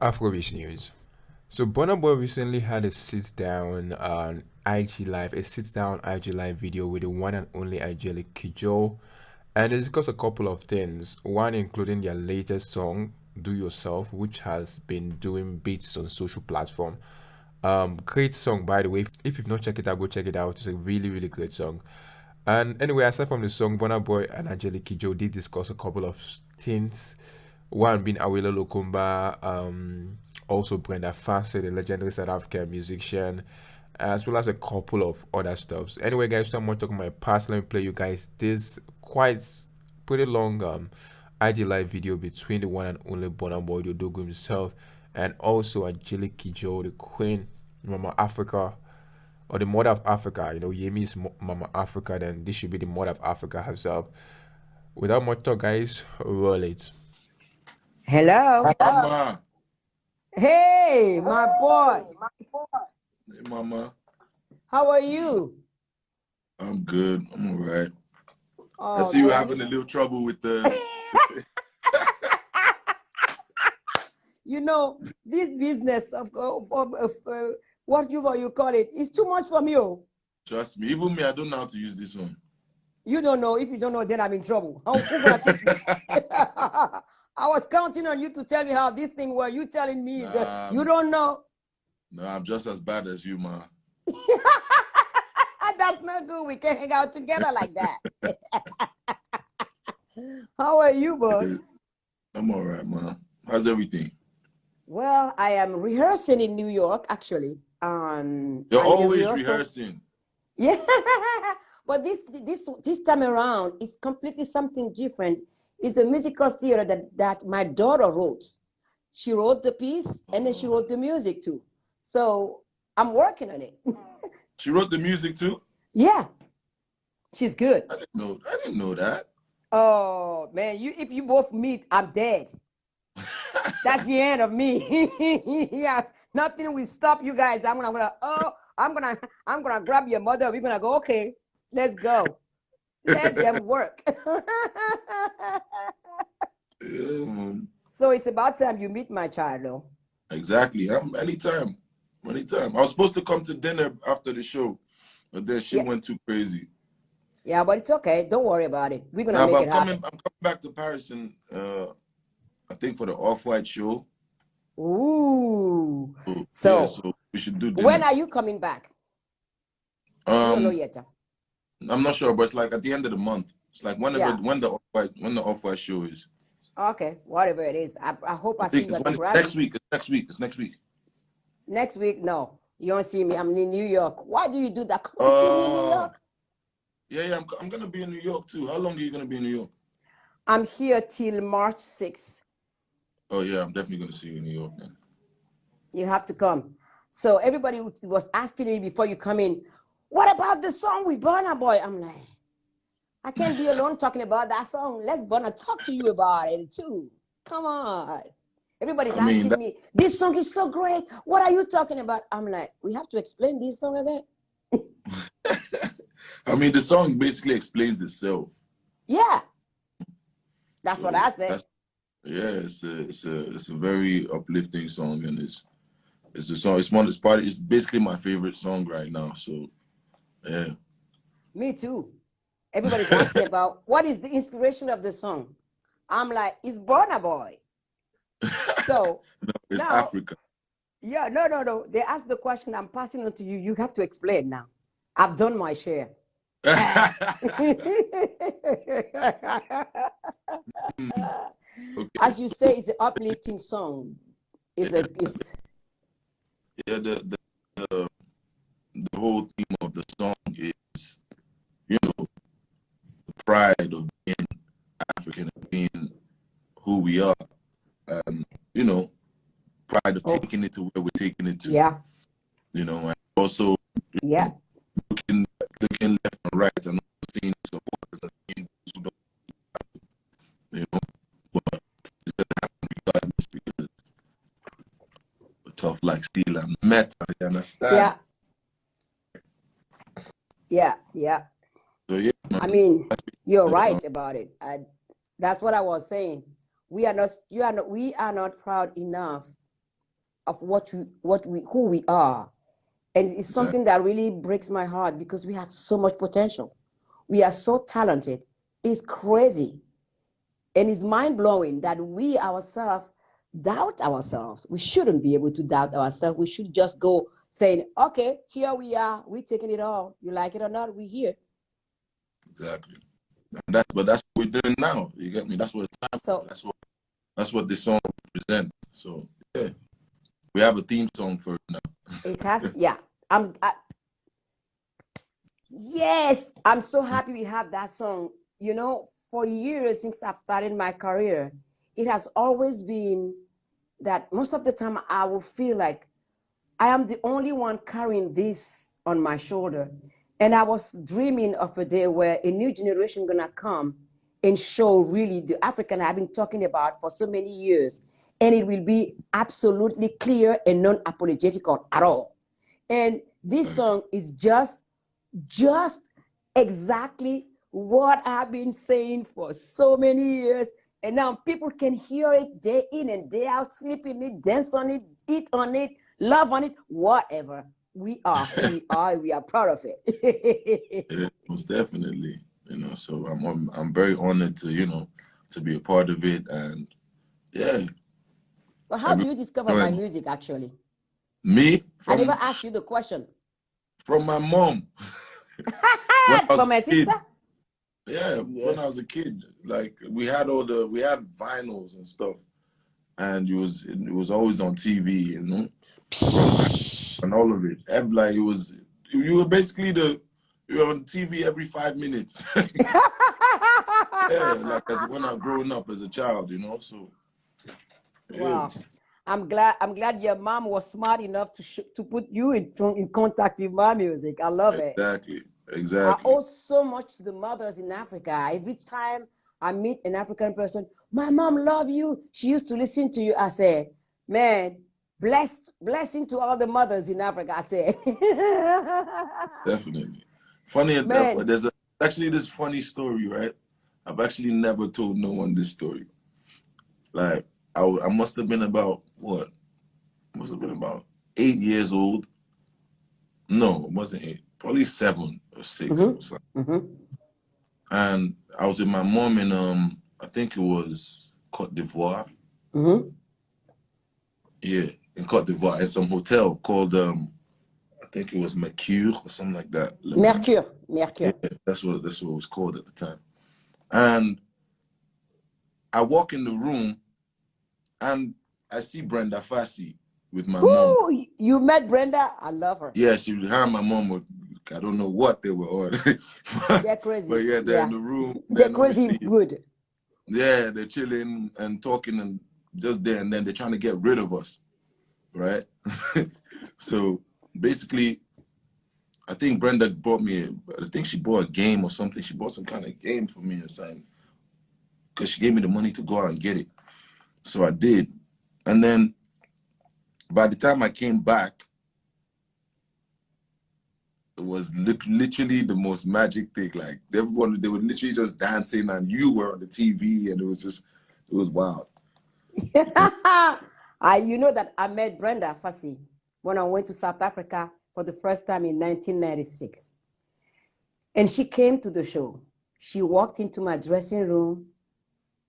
Afrobeat news. So Burna Boy recently had a sit down on IG Live, a sit down IG Live video with the one and only Angelique Kidjo, and they discussed a couple of things. One including their latest song, "Do Yourself," which has been doing beats on social platform. Great song, by the way. If you've not checked it out, go check it out. It's a really, really great song. And anyway, aside from the song, Burna Boy and Angelique Kidjo did discuss a couple of things. One being Awilo Longomba, also Brenda Fasie, the legendary South African musician, as well as a couple of other stuffs. Anyway, guys, so I'm not talking my past. Let me play you guys this quite pretty long IG live video between the one and only Burna Boy, the Dogo himself, and also Angelique Kidjo, the Queen, Mama Africa, or the Mother of Africa. You know, Yemi is Mama Africa, then this should be the Mother of Africa herself. Without much talk, guys, roll it. Hello. Mama. Hey, my boy. Hey, Mama. How are you? I'm good. I'm all right. I Oh, see you man. having a little trouble with the... You know, this business of what you call it is too much for me. Oh. Trust me. Even me, I don't know how to use this one. You don't know. If you don't know, then I'm in trouble. Who's gonna teach me? I was counting on you to tell me how this thing was. You telling me that you don't know? No, I'm just as bad as you, Ma. That's not good. We can't hang out together like that. How are you, boy? I'm all right, Ma. How's everything? Well, I am rehearsing in New York, actually. You're always rehearsing. Yeah, but this time around is completely something different. It's a musical theater that my daughter wrote. She wrote the piece and then she wrote the music too. So I'm working on it. She wrote the music too? Yeah, she's good. I didn't know that. Oh man, if you both meet, I'm dead. That's the end of me. Yeah, nothing will stop you guys. I'm gonna grab your mother. We're gonna go. Okay, let's go. Let them work. Yeah. So it's about time you meet my child, though. Exactly. Anytime. Anytime. I was supposed to come to dinner after the show, but then she went too crazy. Yeah, but it's okay. Don't worry about it. We're gonna make it happen. I'm coming back to Paris and I think for the Off-White show. Ooh. So, yeah, so we should do dinner. When are you coming back? You don't know yet. I'm not sure, but it's like at the end of the month. It's like when the Off-White show is. Okay, whatever it is. I hope I see you at the Grammy. Next week. It's next week. Next week, no. You don't see me. I'm in New York. Why do you do that? Come to see me in New York. Yeah, I'm gonna be in New York too. How long are you gonna be in New York? I'm here till March 6th. Oh yeah, I'm definitely gonna see you in New York then. You have to come. So everybody was asking me before you come in, what about the song with Burna Boy? I'm like, I can't be alone talking about that song. Let's Burna talk to you about it too. Come on. Everybody's asking me, this song is so great. What are you talking about? I'm like, we have to explain this song again. I mean, the song basically explains itself. Yeah. That's what I said. Yeah, it's a very uplifting song, and it's a song. It's basically my favorite song right now. So, yeah. Me too. Everybody's asking about what is the inspiration of the song. I'm like, it's Burna Boy. So no, it's now, Africa. Yeah, no. They asked the question. I'm passing on to you. You have to explain now. I've done my share. Okay. As you say, it's an uplifting song. Yeah, the whole theme of the song is, the pride of being African, of being who we are, pride of taking it to where we're taking it to. Yeah. And also looking left and right and seeing supporters and seeing those who don't, but it's gonna happen regardless because we're tough like steel and metal, you understand? Yeah. So yeah, I mean, you're right about it. That's what I was saying. We are not proud enough of who we are. And it's something that really breaks my heart because we have so much potential. We are so talented. It's crazy. And it's mind-blowing that we ourselves doubt ourselves. We shouldn't be able to doubt ourselves. We should just go saying, okay, here we are. We're taking it all. You like it or not, we're here. Exactly. But that's what we're doing now. You get me? That's what it's time for. That's what this song represents. So yeah. We have a theme song for it now. It has, yeah. Yes, I'm so happy we have that song. You know, for years since I've started my career, it has always been that most of the time I will feel like I am the only one carrying this on my shoulder. And I was dreaming of a day where a new generation gonna come and show really the African I've been talking about for so many years. And it will be absolutely clear and non-apologetical at all. And this song is just exactly what I've been saying for so many years. And now people can hear it day in and day out, sleep in it, dance on it, eat on it, love on it, whatever. We are who we are. We are proud of it. Yeah, most definitely. You know, so I'm very honored to to be a part of it, and yeah. Well, how do you discover my music actually? Me? I never asked you the question. From my mom. From my sister? Yeah, when I was a kid, like we had vinyls and stuff, and it was always on TV, you know, and all of it. And like you were basically you were on TV every 5 minutes. Yeah, like when I was growing up as a child, you know. So yeah. Wow. I'm glad your mom was smart enough to put you in contact with my music. I love it. Exactly. I owe so much to the mothers in Africa. Every time I meet an African person, my mom love you. She used to listen to you. I say, man, blessing to all the mothers in Africa. I say. Definitely. Funny enough, there's actually this funny story, right? I've actually never told no one this story. Like, I must have been about, what? Must have been about 8 years old. No, it wasn't 8. Probably 7 or 6 or something. And I was with my mom in, I think it was Côte d'Ivoire. Yeah, in Côte d'Ivoire, at some hotel called, I think it was Mercure or something like that. Mercure. Yeah, that's what it was called at the time. And I walk in the room and I see Brenda Fasie with my mom. You met Brenda? I love her. Yeah, her and my mom were, I don't know what they were on. They're crazy. But yeah, they're in the room. They're crazy good. Yeah, they're chilling and talking and just there, and then they're trying to get rid of us, right? So basically, I think Brenda she bought a game or something. She bought some kind of game for me or something, because she gave me the money to go out and get it. So I did. And then by the time I came back, it was literally the most magic thing. Like they were literally just dancing and you were on the TV, and it was wild. You know that I met Brenda Fasie when I went to South Africa for the first time in 1996. And she came to the show. She walked into my dressing room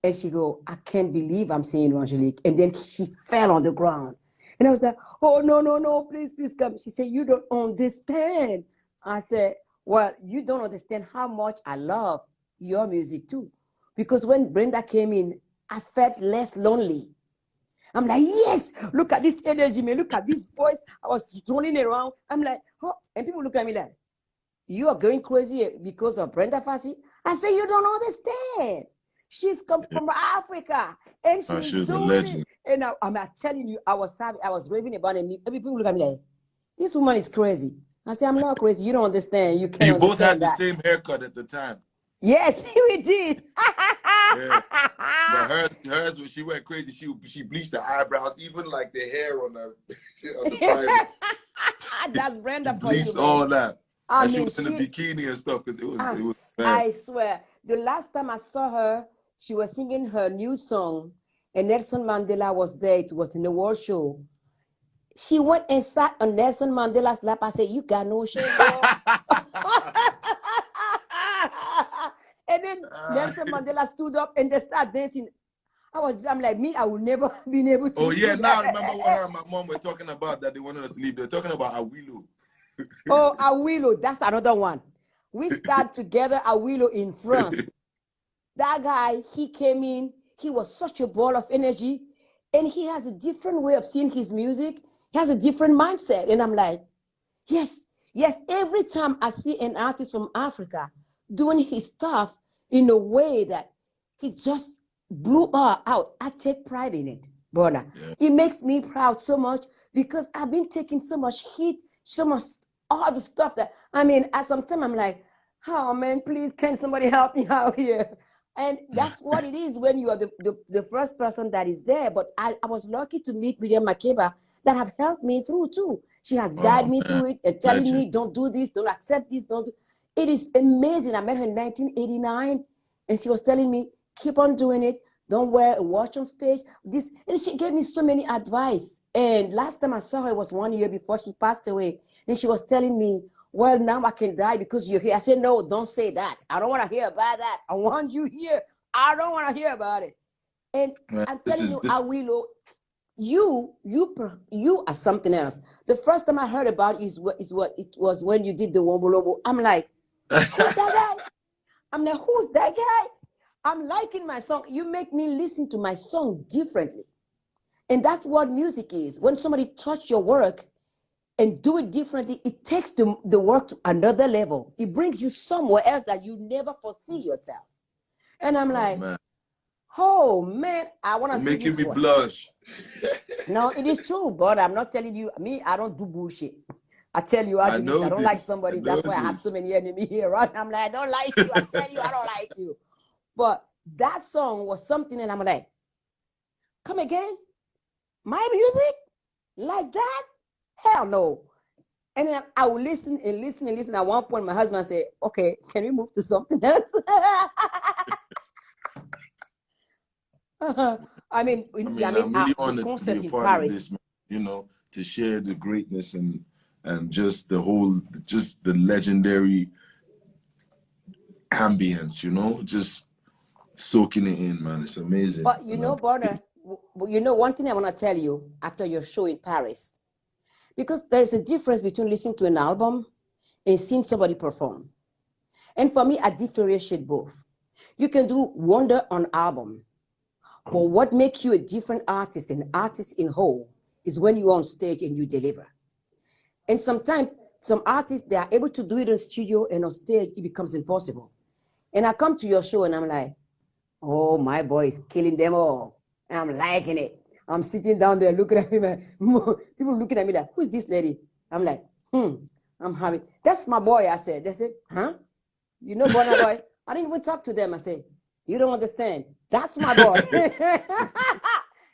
and she go, I can't believe I'm seeing Angelique. And then she fell on the ground. And I was like, oh, no, please come. She said, you don't understand. I said, well, you don't understand how much I love your music too. Because when Brenda came in, I felt less lonely. I'm like, yes, look at this energy, man. Look at this voice. I was running around. I'm like, oh. And people look at me like, you are going crazy because of Brenda Fasie? I say, you don't understand. She's come from Africa, and she's a legend. And I'm telling you, I was raving about it. People look at me like, this woman is crazy. I say, I'm not crazy. You don't understand. You can't. You both had the same haircut at the time. Yes, we did. Yeah. But hers, when she went crazy, she bleached the eyebrows, even like the hair on the private. That's Brenda for you. Bleached all that. I and mean, she was in the bikini and stuff because it was. I swear, the last time I saw her, she was singing her new song, and Nelson Mandela was there. It was in the World Show, She went and sat on Nelson Mandela's lap. I said, "You got no shame, girl." And then Nelson Mandela stood up and they started dancing. I'm like, me, I would never been able to Oh, yeah, do now I that. remember what her and my mom were talking about that they wanted us to leave. They're talking about Awilo. Oh, Awilo, that's another one. We started together, Awilo, in France. That guy, he came in, he was such a ball of energy, and he has a different way of seeing his music. He has a different mindset. And I'm like, yes, yes. Every time I see an artist from Africa doing his stuff in a way that he just blew her out, I take pride in it, Burna. Yeah. It makes me proud so much because I've been taking so much heat, so much, all the stuff that, I mean, at some time I'm like, oh man, please, can somebody help me out here? And that's what it is when you are the first person that is there. But I was lucky to meet William Makeba that have helped me through too. She has guided me through it and telling me, don't do this, don't accept this, don't do. It is amazing. I met her in 1989 and she was telling me, keep on doing it. Don't wear a watch on stage. This, and she gave me so many advice. And last time I saw her was 1 year before she passed away. And she was telling me, well, now I can die because you're here. I said, no, don't say that. I don't want to hear about that. I want you here. I don't want to hear about it. And Man, I'm telling you, Awilo, you are something else. The first time I heard about is what it was when you did the Wombolobo. I'm like, who's that guy? I'm like, who's that guy? I'm liking my song. You make me listen to my song differently. And that's what music is. When somebody touch your work and do it differently, it takes the work to another level. It brings you somewhere else that you never foresee yourself. And I'm like, man. oh man, I want to see Making you me blush. No, it is true, but I'm not telling you. Me, I don't do bullshit. I tell you as I it is. know I don't like this. I somebody. know That's why I have this. so many enemies here, right? I'm like, I don't like you. I tell you, I don't like you. But that song was something, and I'm like, come again? My music? Like that? Hell no. And then I would listen and listen and listen. At one point, my husband said, okay, can we move to something else? I mean, I'm really the honored to be concert a in part of Paris. this, man, you know, to share the greatness and just the whole, just the legendary ambience, you know, just soaking it in, man. It's amazing. But you know, Burna, you know, one thing I want to tell you after your show in Paris, because there's a difference between listening to an album and seeing somebody perform. And for me, I differentiate both. You can do wonder on album, but what makes you a different artist, an artist in whole, is when you're on stage and you deliver. And sometimes some artists, they are able to do it in studio and on stage, it becomes impossible. And I come to your show and I'm like, oh, my boy is killing them all. And I'm liking it. I'm sitting down there looking at him. People looking at me like, who's this lady? I'm like, I'm happy. That's my boy, I said. They said, huh? You know, Burna Boy? I didn't even talk to them. I said, you don't understand. That's my boy.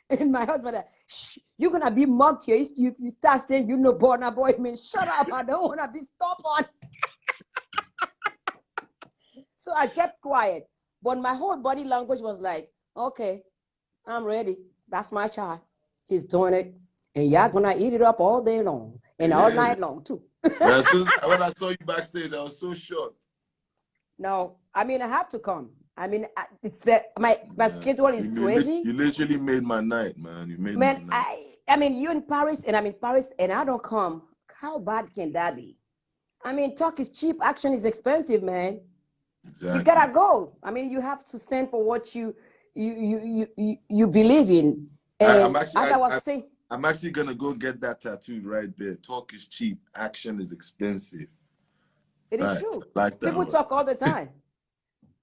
And my husband, shh, you're going to be mocked here if you start saying, you know, Burna Boy. I mean, shut up. I don't want to be stubborn. So I kept quiet. But my whole body language was like, okay, I'm ready. That's my child. He's doing it. And y'all gonna eat it up all day long and all Yeah. night long too. When I saw you backstage, I was so shocked. No, I mean, I have to come. I mean, it's that my schedule is crazy. You literally made my night, man. You made Man, my night. I mean, you're in Paris and I'm in Paris and I don't come. How bad can that be? I mean, talk is cheap, action is expensive, man. Exactly. You gotta go. I mean, you have to stand for what you believe in. And as I was saying, I'm actually gonna go get that tattooed right there. Talk is cheap, action is expensive. it is Facts. true. Like that People one. talk all the time.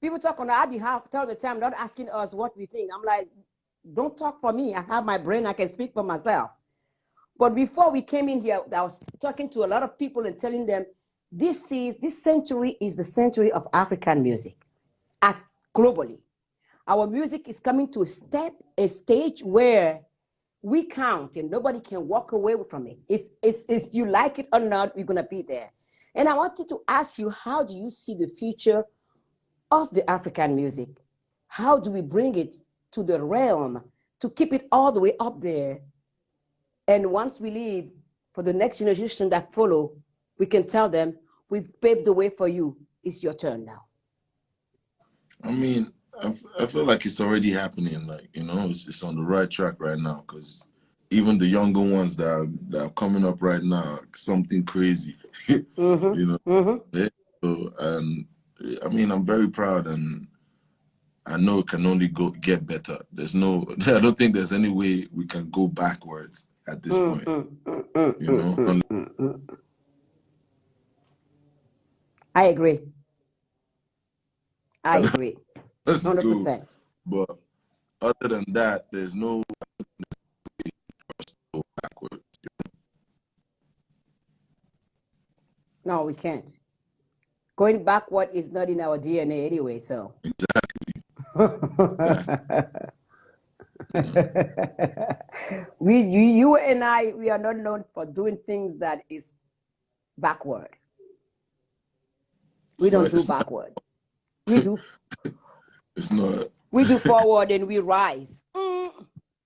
People talk on our behalf all the time, not asking us what we think. I'm like, don't talk for me. I have my brain. I can speak for myself. But before we came in here, I was talking to a lot of people and telling them, this century is the century of African music globally. Our music is coming to a stage where we count and nobody can walk away from it. It's you like it or not, we're gonna be there. And I wanted to ask you, how do you see the future of the African music? How do we bring it to the realm to keep it all the way up there And once we leave, for the next generation that follow, we can tell them, we've paved the way for you. It's your turn now. I mean, I feel like it's already happening. Like, you know, it's on the right track right now, because even the younger ones that are coming up right now, something crazy. You know, yeah. So, and I mean, I'm very proud, and I know it can only get better. There's no, I don't think there's any way we can go backwards at this point. You know, I agree. I agree. let's 100%. But other than that, there's no way for us to go backwards. No, we can't. Going backward is not in our DNA anyway, so. Exactly. You and I, we are not known for doing things that is backward. We don't do backward. We do. It's not. We do forward and we rise.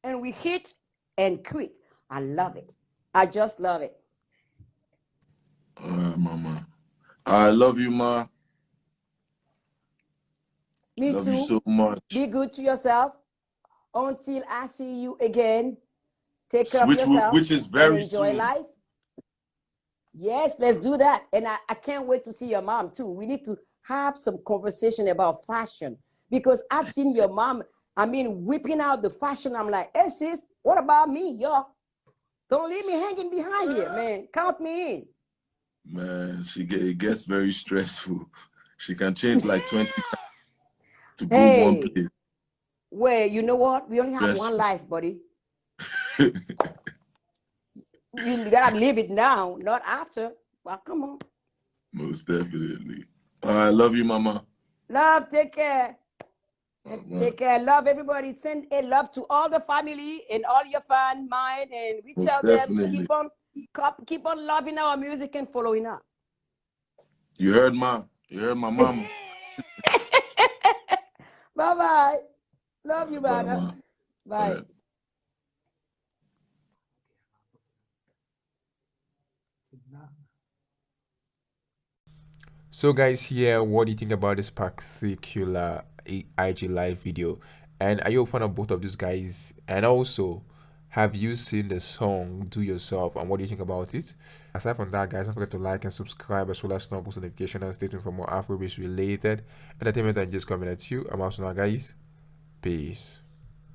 And we hit and quit. I love it. I just love it. All right, Mama. I love you, Ma. Me love too. you so much. Be good to yourself. Until I see you again, take care of yourself. Which is very and enjoy soon. life. Yes, let's do that. And I can't wait to see your mom too. We need to have some conversation about fashion, because I've seen your mom, I mean, whipping out the fashion. I'm like, hey sis, what about me, y'all? Don't leave me hanging behind here, man. Count me in. Man, it gets very stressful. She can change like 20 times to go one place. Well, you know what? We only have one life, buddy. You gotta live it now, not after. Well, come on. Most definitely. All right, love you, Mama. Love, take care. Take care. Love everybody. Send a love to all the family and all your fan, mine, and we Most tell definitely. them keep on loving our music and following up. You heard Ma. You heard my mama. Bye-bye. Love you, Burna. Bye. Right. So guys, here, what do you think about this particular IG live video? And are you a fan of both of these guys? And also, have you seen the song Do Yourself, and what do you think about it? Aside from that, guys, don't forget to like and subscribe, as well as turn on post notification, and stay tuned for more Afrobeats related entertainment and just coming at you. I'm out now, guys. Peace.